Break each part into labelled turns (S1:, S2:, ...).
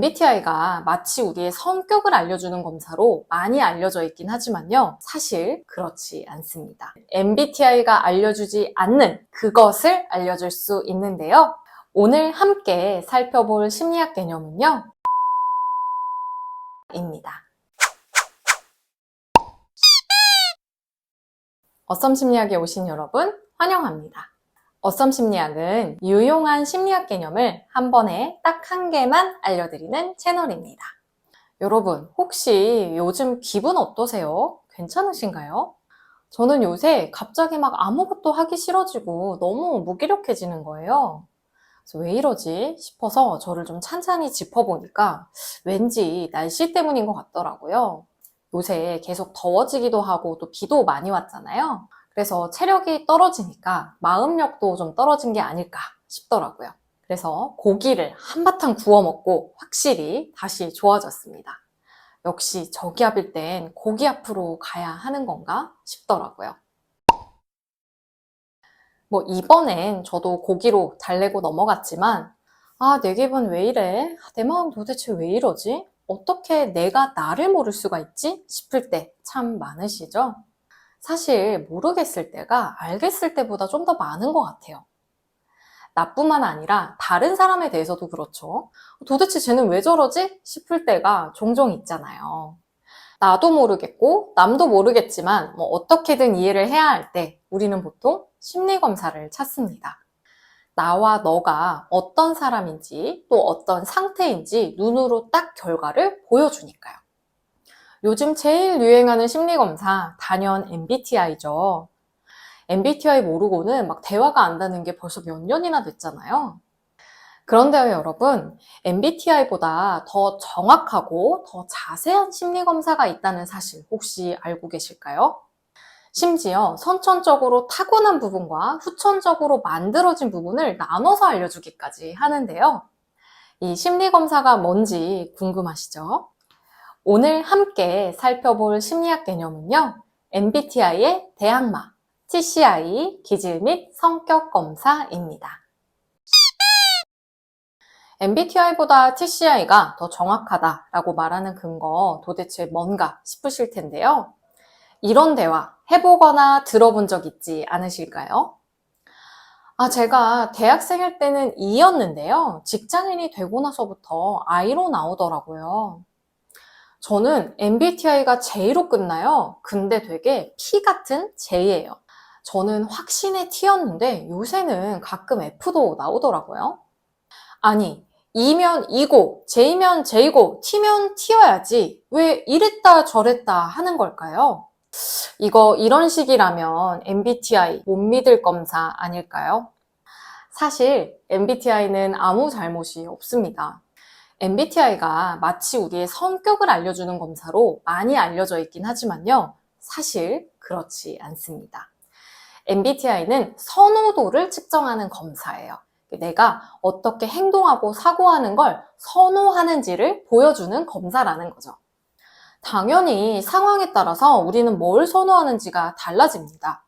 S1: MBTI가 마치 우리의 성격을 알려주는 검사로 많이 알려져 있긴 하지만요. 사실 그렇지 않습니다. MBTI가 알려주지 않는 그것을 알려줄 수 있는데요. 오늘 함께 살펴볼 심리학 개념은요. 입니다. 어썸 심리학에 오신 여러분 환영합니다. 어썸 심리학은 유용한 심리학 개념을 한 번에 딱 한 개만 알려드리는 채널입니다. 여러분, 혹시 요즘 기분 어떠세요? 괜찮으신가요? 저는 요새 갑자기 막 아무것도 하기 싫어지고 너무 무기력해지는 거예요. 그래서 왜 이러지 싶어서 저를 좀 찬찬히 짚어보니까 왠지 날씨 때문인 것 같더라고요. 요새 계속 더워지기도 하고 또 비도 많이 왔잖아요. 그래서 체력이 떨어지니까 마음력도 좀 떨어진 게 아닐까 싶더라고요. 그래서 고기를 한바탕 구워 먹고 확실히 다시 좋아졌습니다. 역시 저기압일 땐 고기 앞으로 가야 하는 건가 싶더라고요. 이번엔 저도 고기로 달래고 넘어갔지만 내 기분 왜 이래? 내 마음 도대체 왜 이러지? 어떻게 내가 나를 모를 수가 있지? 싶을 때 참 많으시죠? 사실 모르겠을 때가 알겠을 때보다 좀 더 많은 것 같아요. 나뿐만 아니라 다른 사람에 대해서도 그렇죠. 도대체 쟤는 왜 저러지? 싶을 때가 종종 있잖아요. 나도 모르겠고 남도 모르겠지만 어떻게든 이해를 해야 할 때 우리는 보통 심리검사를 찾습니다. 나와 너가 어떤 사람인지 또 어떤 상태인지 눈으로 딱 결과를 보여주니까요. 요즘 제일 유행하는 심리검사 단연 MBTI죠. MBTI 모르고는 막 대화가 안 되는 게 벌써 몇 년이나 됐잖아요. 그런데요, 여러분, MBTI보다 더 정확하고 더 자세한 심리검사가 있다는 사실 혹시 알고 계실까요? 심지어 선천적으로 타고난 부분과 후천적으로 만들어진 부분을 나눠서 알려주기까지 하는데요. 이 심리검사가 뭔지 궁금하시죠? 오늘 함께 살펴볼 심리학 개념은요. MBTI의 대항마, TCI, 기질 및 성격 검사입니다. MBTI보다 TCI가 더 정확하다라고 말하는 근거 도대체 뭔가 싶으실 텐데요. 이런 대화 해보거나 들어본 적 있지 않으실까요? 제가 대학생일 때는 E였는데요. 직장인이 되고 나서부터 I로 나오더라고요. 저는 MBTI가 J로 끝나요. 근데 되게 P 같은 J예요. 저는 확신의 T였는데 요새는 가끔 F도 나오더라고요. 아니, E면 E고, J면 J고, T면 T여야지 왜 이랬다 저랬다 하는 걸까요? 이런 식이라면 MBTI 못 믿을 검사 아닐까요? 사실 MBTI는 아무 잘못이 없습니다. MBTI가 마치 우리의 성격을 알려주는 검사로 많이 알려져 있긴 하지만요. 사실 그렇지 않습니다. MBTI는 선호도를 측정하는 검사예요. 내가 어떻게 행동하고 사고하는 걸 선호하는지를 보여주는 검사라는 거죠. 당연히 상황에 따라서 우리는 뭘 선호하는지가 달라집니다.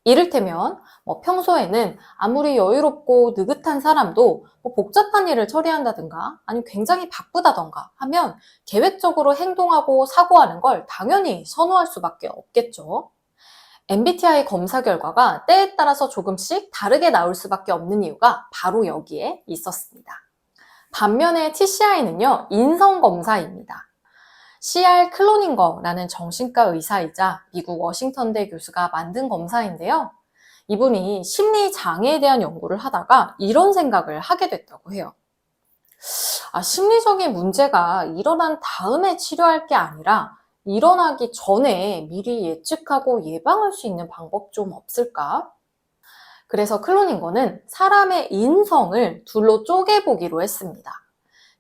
S1: 이를테면 평소에는 아무리 여유롭고 느긋한 사람도 복잡한 일을 처리한다든가 아니면 굉장히 바쁘다던가 하면 계획적으로 행동하고 사고하는 걸 당연히 선호할 수밖에 없겠죠. MBTI 검사 결과가 때에 따라서 조금씩 다르게 나올 수밖에 없는 이유가 바로 여기에 있었습니다. 반면에 TCI는요, 인성검사입니다. C.R. 클로닝거라는 정신과 의사이자 미국 워싱턴대 교수가 만든 검사인데요. 이분이 심리 장애에 대한 연구를 하다가 이런 생각을 하게 됐다고 해요. 심리적인 문제가 일어난 다음에 치료할 게 아니라 일어나기 전에 미리 예측하고 예방할 수 있는 방법 좀 없을까? 그래서 클로닝거는 사람의 인성을 둘로 쪼개보기로 했습니다.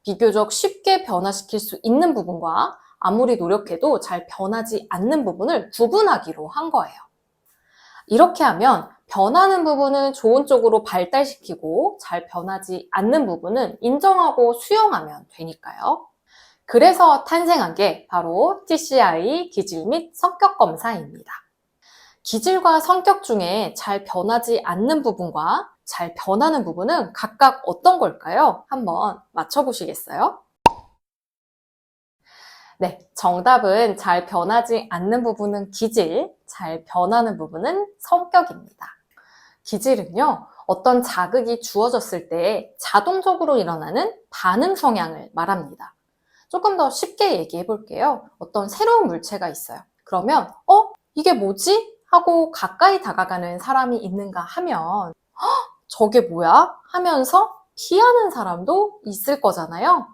S1: 비교적 쉽게 변화시킬 수 있는 부분과 아무리 노력해도 잘 변하지 않는 부분을 구분하기로 한 거예요. 이렇게 하면 변하는 부분은 좋은 쪽으로 발달시키고 잘 변하지 않는 부분은 인정하고 수용하면 되니까요. 그래서 탄생한 게 바로 TCI 기질 및 성격 검사입니다. 기질과 성격 중에 잘 변하지 않는 부분과 잘 변하는 부분은 각각 어떤 걸까요? 한번 맞춰보시겠어요? 네, 정답은 잘 변하지 않는 부분은 기질, 잘 변하는 부분은 성격입니다. 기질은요, 어떤 자극이 주어졌을 때 자동적으로 일어나는 반응 성향을 말합니다. 조금 더 쉽게 얘기해 볼게요. 어떤 새로운 물체가 있어요. 그러면, 이게 뭐지? 하고 가까이 다가가는 사람이 있는가 하면, 저게 뭐야? 하면서 피하는 사람도 있을 거잖아요.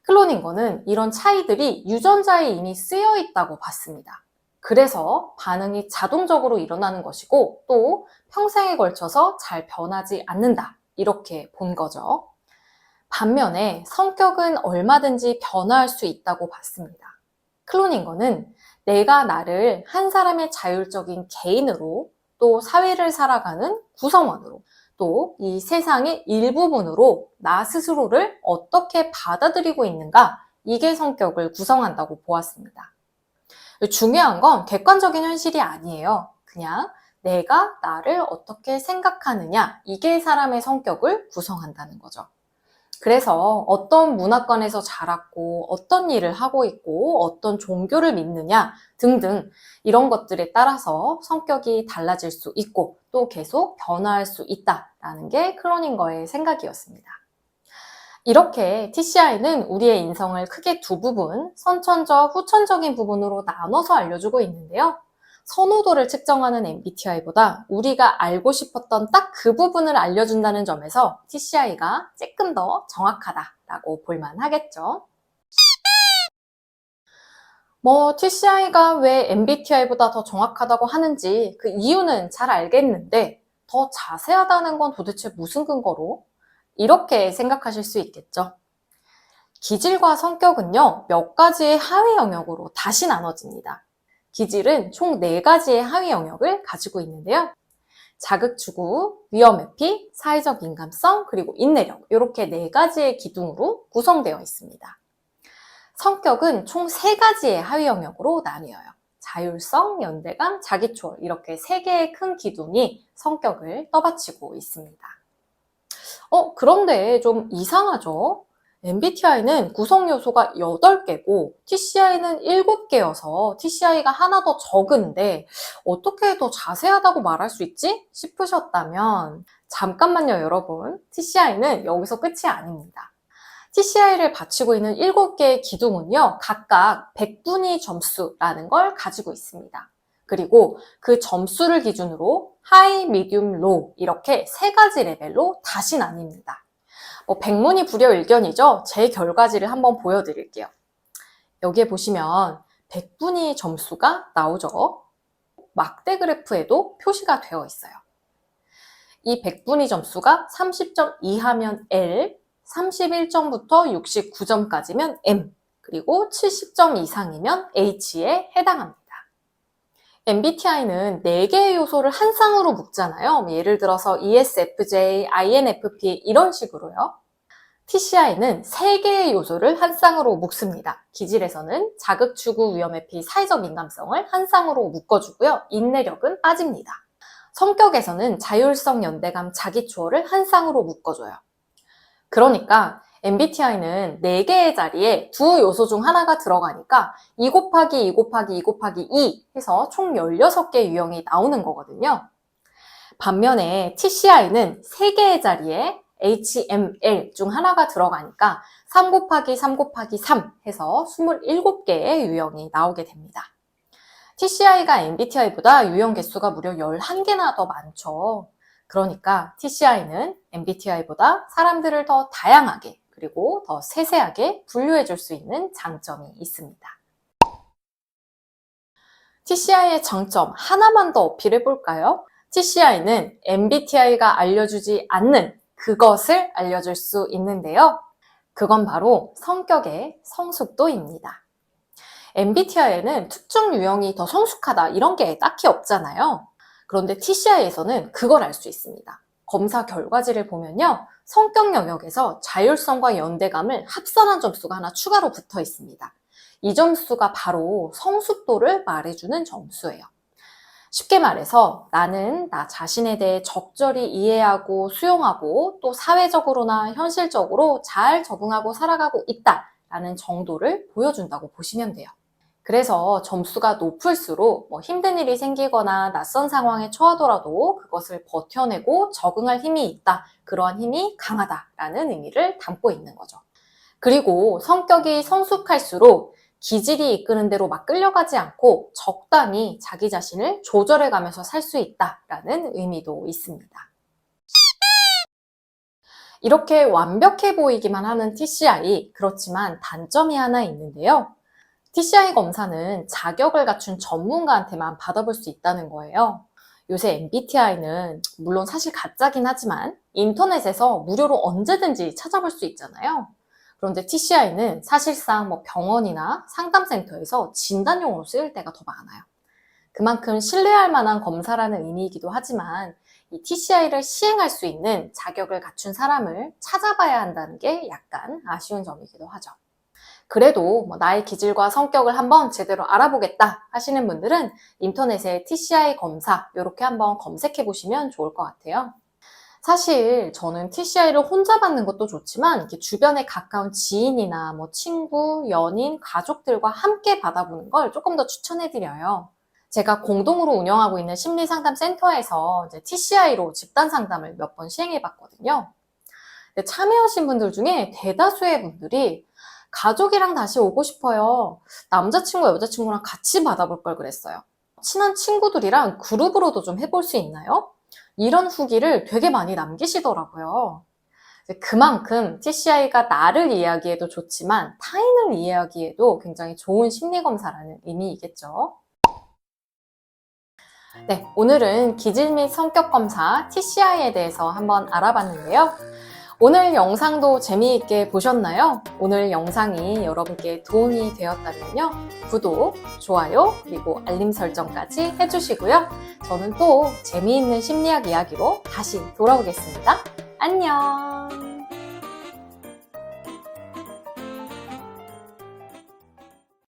S1: 클로닝거는 이런 차이들이 유전자에 이미 쓰여 있다고 봤습니다. 그래서 반응이 자동적으로 일어나는 것이고 또 평생에 걸쳐서 잘 변하지 않는다. 이렇게 본 거죠. 반면에 성격은 얼마든지 변화할 수 있다고 봤습니다. 클로닝거는 내가 나를 한 사람의 자율적인 개인으로 또 사회를 살아가는 구성원으로 또 이 세상의 일부분으로 나 스스로를 어떻게 받아들이고 있는가 이게 성격을 구성한다고 보았습니다. 중요한 건 객관적인 현실이 아니에요. 그냥 내가 나를 어떻게 생각하느냐 이게 사람의 성격을 구성한다는 거죠. 그래서 어떤 문화권에서 자랐고 어떤 일을 하고 있고 어떤 종교를 믿느냐 등등 이런 것들에 따라서 성격이 달라질 수 있고 또 계속 변화할 수 있다라는 게 클로닝거의 생각이었습니다. 이렇게 TCI는 우리의 인성을 크게 두 부분, 선천적, 후천적인 부분으로 나눠서 알려주고 있는데요. 선호도를 측정하는 MBTI보다 우리가 알고 싶었던 딱 그 부분을 알려준다는 점에서 TCI가 조금 더 정확하다라고 볼만 하겠죠. TCI가 왜 MBTI보다 더 정확하다고 하는지 그 이유는 잘 알겠는데 더 자세하다는 건 도대체 무슨 근거로? 이렇게 생각하실 수 있겠죠. 기질과 성격은요, 몇 가지의 하위 영역으로 다시 나눠집니다. 기질은 총 4가지의 하위 영역을 가지고 있는데요. 자극추구, 위험회피, 사회적 민감성, 그리고 인내력 이렇게 4가지의 기둥으로 구성되어 있습니다. 성격은 총 3가지의 하위 영역으로 나뉘어요. 자율성, 연대감, 자기초월 이렇게 3개의 큰 기둥이 성격을 떠받치고 있습니다. 그런데 좀 이상하죠? MBTI는 구성 요소가 8개고 TCI는 7개여서 TCI가 하나 더 적은데 어떻게 더 자세하다고 말할 수 있지? 싶으셨다면 잠깐만요, 여러분. TCI는 여기서 끝이 아닙니다. TCI를 바치고 있는 7개의 기둥은요, 각각 100분위 점수라는 걸 가지고 있습니다. 그리고 그 점수를 기준으로 하이, 미디움, 로우 이렇게 3가지 레벨로 다시 나뉩니다. 백문이 불여일견이죠. 제 결과지를 한번 보여드릴게요. 여기에 보시면 100분위 점수가 나오죠. 막대 그래프에도 표시가 되어 있어요. 이 100분위 점수가 30점 이하면 L, 31점부터 69점까지면 M, 그리고 70점 이상이면 H에 해당합니다. MBTI는 4개의 요소를 한 쌍으로 묶잖아요. 예를 들어서 ESFJ, INFP 이런 식으로요. TCI는 3개의 요소를 한 쌍으로 묶습니다. 기질에서는 자극추구, 위험회피, 사회적 민감성을 한 쌍으로 묶어주고요. 인내력은 빠집니다. 성격에서는 자율성, 연대감, 자기초월을 한 쌍으로 묶어줘요. 그러니까 MBTI는 4개의 자리에 두 요소 중 하나가 들어가니까 2 곱하기 2 곱하기 2 곱하기 2 해서 총 16개 유형이 나오는 거거든요. 반면에 TCI는 3개의 자리에 HML 중 하나가 들어가니까 3 곱하기 3 곱하기 3 해서 27개의 유형이 나오게 됩니다. TCI가 MBTI보다 유형 개수가 무려 11개나 더 많죠. 그러니까 TCI는 MBTI보다 사람들을 더 다양하게 그리고 더 세세하게 분류해 줄 수 있는 장점이 있습니다. TCI의 장점 하나만 더 어필해 볼까요? TCI는 MBTI가 알려주지 않는 그것을 알려줄 수 있는데요. 그건 바로 성격의 성숙도입니다. MBTI에는 특정 유형이 더 성숙하다 이런 게 딱히 없잖아요. 그런데 TCI에서는 그걸 알 수 있습니다. 검사 결과지를 보면요. 성격 영역에서 자율성과 연대감을 합산한 점수가 하나 추가로 붙어 있습니다. 이 점수가 바로 성숙도를 말해주는 점수예요. 쉽게 말해서 나는 나 자신에 대해 적절히 이해하고 수용하고 또 사회적으로나 현실적으로 잘 적응하고 살아가고 있다. 라는 정도를 보여준다고 보시면 돼요. 그래서 점수가 높을수록 힘든 일이 생기거나 낯선 상황에 처하더라도 그것을 버텨내고 적응할 힘이 있다. 그러한 힘이 강하다라는 의미를 담고 있는 거죠. 그리고 성격이 성숙할수록 기질이 이끄는 대로 막 끌려가지 않고 적당히 자기 자신을 조절해가면서 살 수 있다라는 의미도 있습니다. 이렇게 완벽해 보이기만 하는 TCI, 그렇지만 단점이 하나 있는데요. TCI 검사는 자격을 갖춘 전문가한테만 받아볼 수 있다는 거예요. 요새 MBTI는 물론 사실 가짜긴 하지만 인터넷에서 무료로 언제든지 찾아볼 수 있잖아요. 그런데 TCI는 사실상 병원이나 상담센터에서 진단용으로 쓰일 때가 더 많아요. 그만큼 신뢰할 만한 검사라는 의미이기도 하지만 이 TCI를 시행할 수 있는 자격을 갖춘 사람을 찾아봐야 한다는 게 약간 아쉬운 점이기도 하죠. 그래도 나의 기질과 성격을 한번 제대로 알아보겠다 하시는 분들은 인터넷에 TCI 검사 이렇게 한번 검색해 보시면 좋을 것 같아요. 사실 저는 TCI를 혼자 받는 것도 좋지만 이렇게 주변에 가까운 지인이나 친구, 연인, 가족들과 함께 받아보는 걸 조금 더 추천해드려요. 제가 공동으로 운영하고 있는 심리상담센터에서 TCI로 집단 상담을 몇 번 시행해봤거든요. 참여하신 분들 중에 대다수의 분들이 가족이랑 다시 오고 싶어요. 남자친구, 여자친구랑 같이 받아볼 걸 그랬어요. 친한 친구들이랑 그룹으로도 좀 해볼 수 있나요? 이런 후기를 되게 많이 남기시더라고요. 그만큼 TCI가 나를 이해하기에도 좋지만 타인을 이해하기에도 굉장히 좋은 심리검사라는 의미이겠죠. 네, 오늘은 기질 및 성격 검사 TCI에 대해서 한번 알아봤는데요. 오늘 영상도 재미있게 보셨나요? 오늘 영상이 여러분께 도움이 되었다면요. 구독, 좋아요, 그리고 알림 설정까지 해주시고요. 저는 또 재미있는 심리학 이야기로 다시 돌아오겠습니다. 안녕!